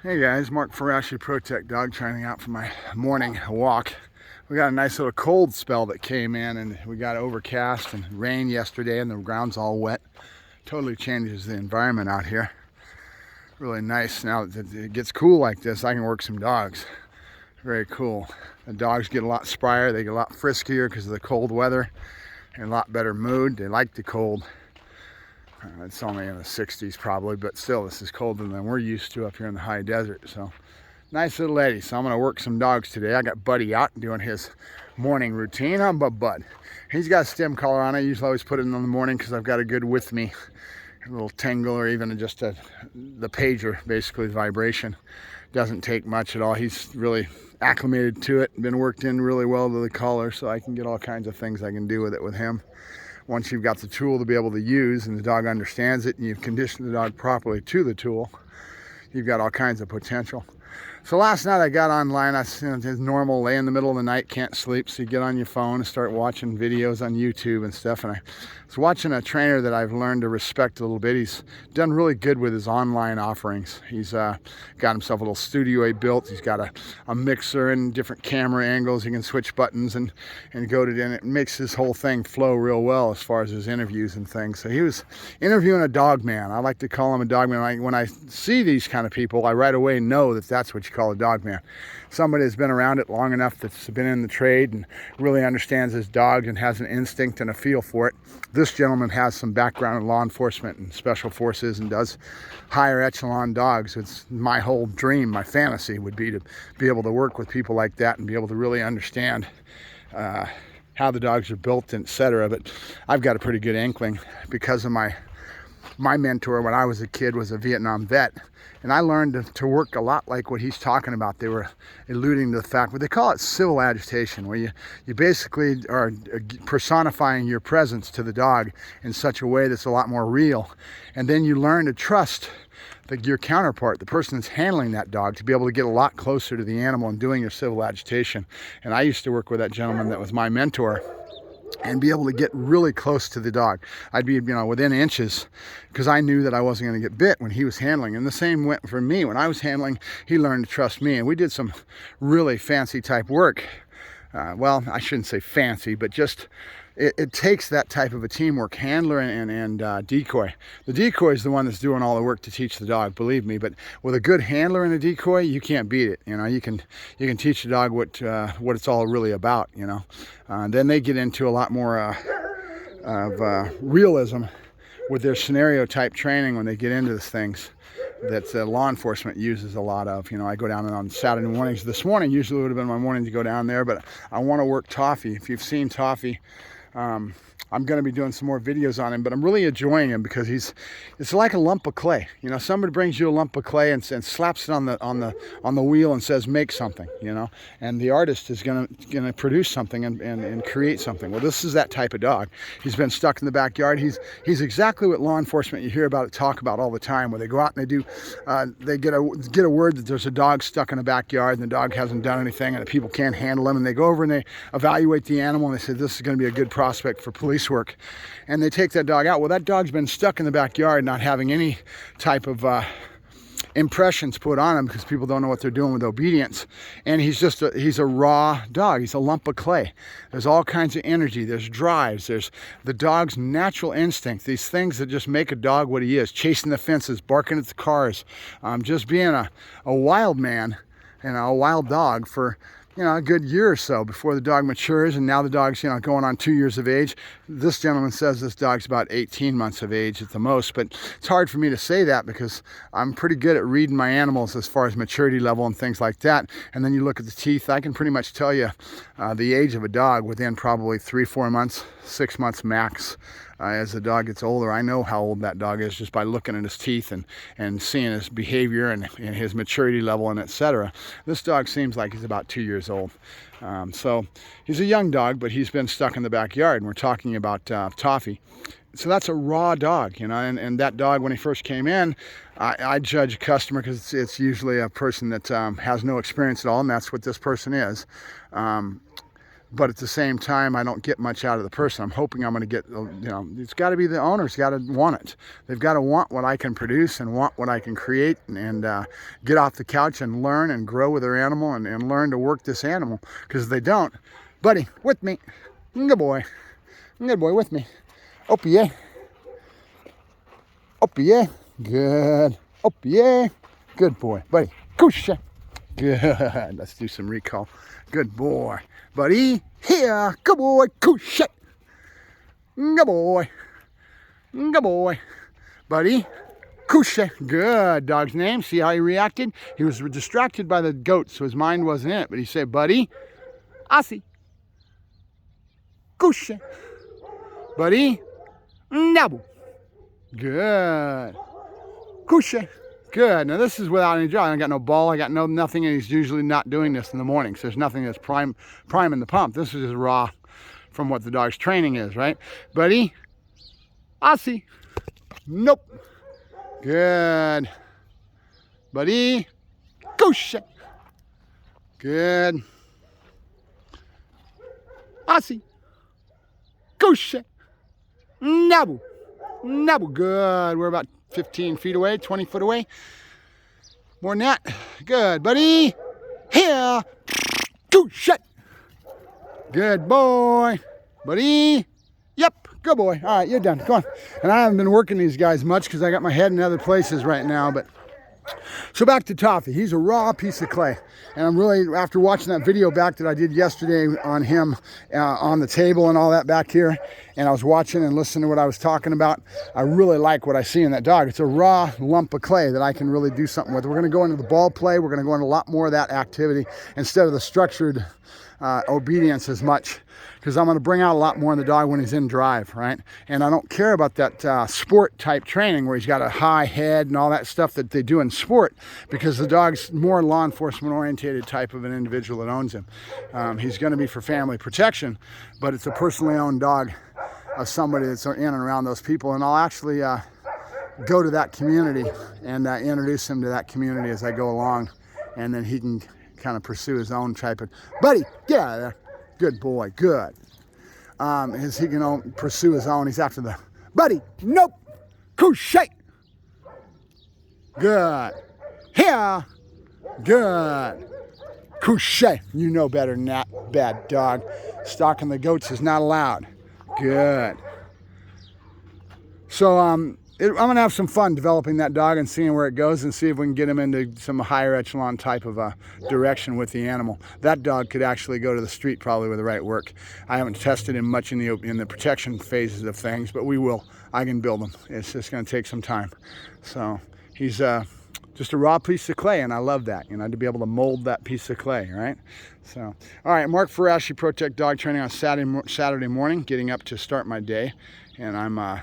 Hey guys, Mark Ferrasci, Protect Dog Training, out for my morning walk. We got a nice little cold spell that came in, and we got overcast and rain yesterday, and the ground's all wet. Totally changes the environment out here. Really nice. Now that it gets cool like this, I can work some dogs. Very cool. The dogs get a lot sprier, they get a lot friskier because of the cold weather, and a lot better mood. They like the cold. It's only in the 60s probably, but still, this is colder than we're used to up here in the high desert. So nice little lady. So I'm going to work some dogs today. I got Buddy out doing his morning routine. How about Bud? He's got a stem collar on. I usually always put it in the morning because I've got a good with me, a little tingle, or even just the pager, basically the vibration. Doesn't take much at all. He's really acclimated to it, been worked in really well to the collar, so I can get all kinds of things I can do with it with him. Once you've got the tool to be able to use and the dog understands it and you've conditioned the dog properly to the tool, you've got all kinds of potential. So last night I got online. It's normal, lay in the middle of the night, can't sleep, so you get on your phone and start watching videos on YouTube and stuff. And I was watching a trainer that I've learned to respect a little bit. He's done really good with his online offerings. He's got himself a little studio he built. He's got a mixer and different camera angles. He can switch buttons and go to it, and it makes his whole thing flow real well as far as his interviews and things. So he was interviewing a dog man. I like to call him a dog man. When I see these kind of people, I right away know that that's what you call a dog man. Somebody that's been around it long enough, that's been in the trade and really understands his dog and has an instinct and a feel for it. This gentleman has some background in law enforcement and special forces and does higher echelon dogs. It's my whole dream, my fantasy would be to be able to work with people like that and be able to really understand how the dogs are built, and etc. But I've got a pretty good inkling because of my mentor when I was a kid was a Vietnam vet, and I learned to work a lot like what he's talking about. They were alluding to the fact, what they call it, civil agitation, where you basically are personifying your presence to the dog in such a way that's a lot more real, and then you learn to trust your counterpart, the person that's handling that dog, to be able to get a lot closer to the animal and doing your civil agitation. And I used to work with that gentleman that was my mentor and be able to get really close to the dog. I'd be, within inches, because I knew that I wasn't going to get bit when he was handling. And the same went for me. When I was handling, he learned to trust me. And we did some really fancy type work. Well, I shouldn't say fancy, but just it takes that type of a teamwork, handler and decoy. The decoy is the one that's doing all the work to teach the dog, believe me. But with a good handler and a decoy, you can't beat it. You can teach the dog what it's all really about. Then they get into a lot more of realism with their scenario type training when they get into these things that law enforcement uses a lot of. I go down on Saturday mornings. This morning usually would have been my morning to go down there, but I want to work Toffee. If you've seen Toffee, I'm going to be doing some more videos on him, but I'm really enjoying him because it's like a lump of clay. Somebody brings you a lump of clay and slaps it on the wheel and says, make something, and the artist is going to produce something and create something. Well, this is that type of dog. He's been stuck in the backyard. He's exactly what law enforcement you hear about, talk about all the time, where they go out and they get a word that there's a dog stuck in the backyard and the dog hasn't done anything and the people can't handle him, and they go over and they evaluate the animal and they say, this is going to be a good prospect for police work, and they take that dog out. Well, that dog's been stuck in the backyard, not having any type of impressions put on him because people don't know what they're doing with obedience, and he's a raw dog. He's a lump of clay. There's all kinds of energy, there's drives, there's the dog's natural instinct, these things that just make a dog what he is: chasing the fences, barking at the cars, just being a wild man and a wild dog for a good year or so before the dog matures. And now the dog's going on 2 years of age. This gentleman says this dog's about 18 months of age at the most, but it's hard for me to say that because I'm pretty good at reading my animals as far as maturity level and things like that. And then you look at the teeth, I can pretty much tell you the age of a dog within probably 3-4 months, 6 months max. As the dog gets older, I know how old that dog is just by looking at his teeth and seeing his behavior and his maturity level and etc. This dog seems like he's about 2 years old. So he's a young dog, but he's been stuck in the backyard, and we're talking about Toffee. So that's a raw dog, and that dog, when he first came in, I judge a customer because it's usually a person that has no experience at all, and that's what this person is. but at the same time, I don't get much out of the person. I'm hoping I'm going to get, it's got to be the owner's got to want it. They've got to want what I can produce and want what I can create, and get off the couch and learn and grow with their animal, and learn to work this animal. Because if they don't, buddy, with me, good boy, with me. Up, yeah. Up, yeah. Good. Up, yeah. Good boy, buddy. Kusha. Good. Let's do some recall. Good boy, buddy. Here. Good boy. Kusha. Good boy. Good boy, buddy. Kusha. Good. Dog's name. See how he reacted? He was distracted by the goat, so his mind wasn't in it. But he said, buddy, Asi. Kusha. Buddy, Nabu. Good. Kusha. Good. Now this is without any draw. I got no ball. I got nothing, and he's usually not doing this in the morning. So there's nothing that's priming the pump. This is just raw from what the dog's training is, right? Buddy, Aussie. Nope. Good. Buddy, Kusha. Good. Aussie. Kusha. Nabu. Nabu. Good. We're about 15 feet away, 20 foot away. More than that. Good, buddy. Here. Kusha. Good boy. Buddy. Yep. Good boy. All right, you're done. Come on. And I haven't been working these guys much because I got my head in other places right now, but so back to Toffee. He's a raw piece of clay. And I'm really, after watching that video back that I did yesterday on him on the table and all that back here, and I was watching and listening to what I was talking about, I really like what I see in that dog. It's a raw lump of clay that I can really do something with. We're going to go into the ball play. We're going to go into a lot more of that activity instead of the structured obedience as much, because I'm going to bring out a lot more in the dog when he's in drive, right? And I don't care about that sport type training where he's got a high head and all that stuff that they do in sport, because the dog's more law enforcement oriented type of an individual that owns him. He's going to be for family protection, but it's a personally owned dog of somebody that's in and around those people. And I'll actually go to that community and introduce him to that community as I go along, and then he can kind of pursue his own type of, buddy, get out of there. Good boy, good. As he can pursue his own, he's after the, buddy, nope, Kusha. Good. Here, good. Kusha. You know better than that, bad dog. Stalking the goats is not allowed. Good. So I'm going to have some fun developing that dog and seeing where it goes, and see if we can get him into some higher echelon type of direction with the animal. That dog could actually go to the street probably with the right work. I haven't tested him much in the protection phases of things, but we will. I can build him. It's just going to take some time. So he's just a raw piece of clay, and I love that, to be able to mold that piece of clay, right? So, all right, Mark Ferrasci, Protect Dog Training on Saturday morning, getting up to start my day, and I'm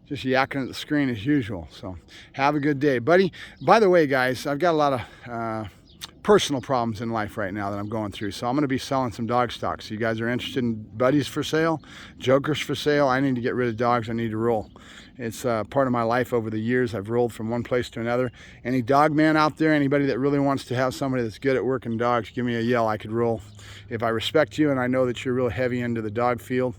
just yakking at the screen as usual. So have a good day, buddy. By the way, guys, I've got a lot of personal problems in life right now that I'm going through. So I'm going to be selling some dog stock. So you guys are interested in buddies for sale, jokers for sale. I need to get rid of dogs. I need to roll. It's part of my life over the years. I've rolled from one place to another. Any dog man out there, anybody that really wants to have somebody that's good at working dogs, give me a yell. I could roll. If I respect you and I know that you're real heavy into the dog field,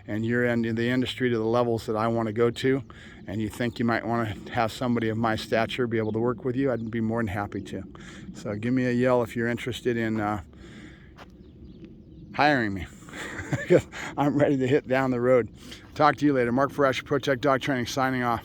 and you're in the industry to the levels that I want to go to, and you think you might want to have somebody of my stature be able to work with you, I'd be more than happy to. So give me a yell if you're interested in hiring me. I'm ready to hit down the road. Talk to you later. Mark Ferrasci, Protect Dog Training, signing off.